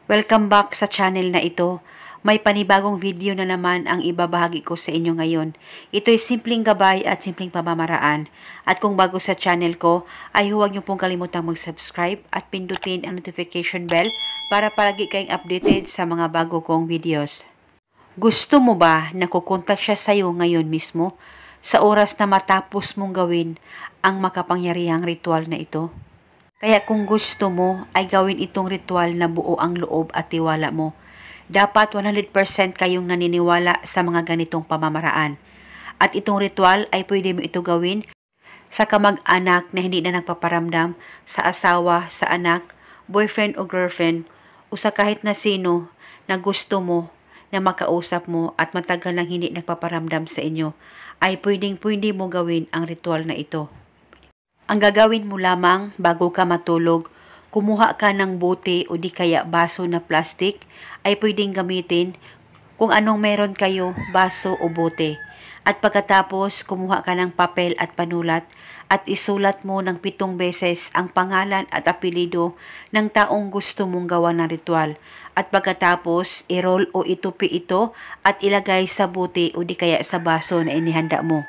Welcome back sa channel na ito. May panibagong video na naman ang ibabahagi ko sa inyo ngayon. Ito'y simpleng gabay at simpleng pamamaraan. At kung bago sa channel ko, ay huwag niyo pong kalimutang mag-subscribe at pindutin ang notification bell para palagi kayong updated sa mga bago kong videos. Gusto mo ba na kukontak siya sa iyo ngayon mismo sa oras na matapos mong gawin ang makapangyarihang ritual na ito? Kaya kung gusto mo ay gawin itong ritual na buo ang loob at tiwala mo. Dapat 100% kayong naniniwala sa mga ganitong pamamaraan. At itong ritual ay pwede mo ito gawin sa kamag-anak na hindi na nagpaparamdam, sa asawa, sa anak, boyfriend o girlfriend, o sa kahit na sino na gusto mo na makausap mo at matagal nang hindi nagpaparamdam sa inyo, ay pwede mo gawin ang ritual na ito. Ang gagawin mo lamang bago ka matulog, kumuha ka ng bote o di kaya baso na plastic, ay pwedeng gamitin kung anong meron kayo, baso o bote. At pagkatapos, kumuha ka ng papel at panulat at isulat mo ng 7 beses ang pangalan at apelido ng taong gusto mong gawa ng ritual. At pagkatapos, i-roll o itupi ito at ilagay sa bote o di kaya sa baso na inihanda mo.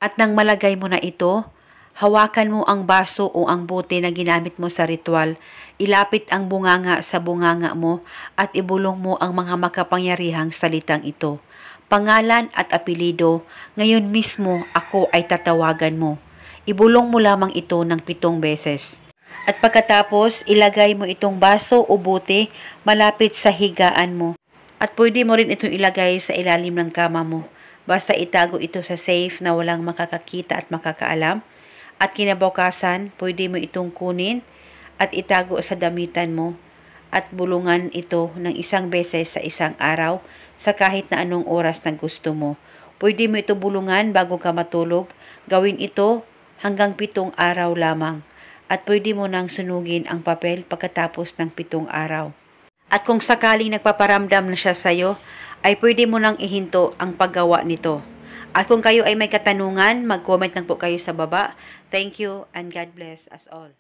At nang malagay mo na ito, hawakan mo ang baso o ang bote na ginamit mo sa ritual, ilapit ang bunganga sa bunganga mo at ibulong mo ang mga makapangyarihang salitang ito. Pangalan at apelido, ngayon mismo ako ay tatawagan mo. Ibulong mo lamang ito ng 7 beses. At pagkatapos, ilagay mo itong baso o bote malapit sa higaan mo. At pwede mo rin itong ilagay sa ilalim ng kama mo. Basta itago ito sa safe na walang makakakita at makakaalam. At kinabukasan, pwede mo itong kunin at itago sa damitan mo at bulungan ito ng 1 beses sa isang araw sa kahit na anong oras na gusto mo. Pwede mo ito bulungan bago ka matulog. Gawin ito hanggang 7 araw lamang. At pwede mo nang sunugin ang papel pagkatapos ng 7 araw. At kung sakaling nagpaparamdam na siya sa'yo, ay pwede mo nang ihinto ang paggawa nito. At kung kayo ay may katanungan, mag-comment lang po kayo sa baba. Thank you and God bless us all.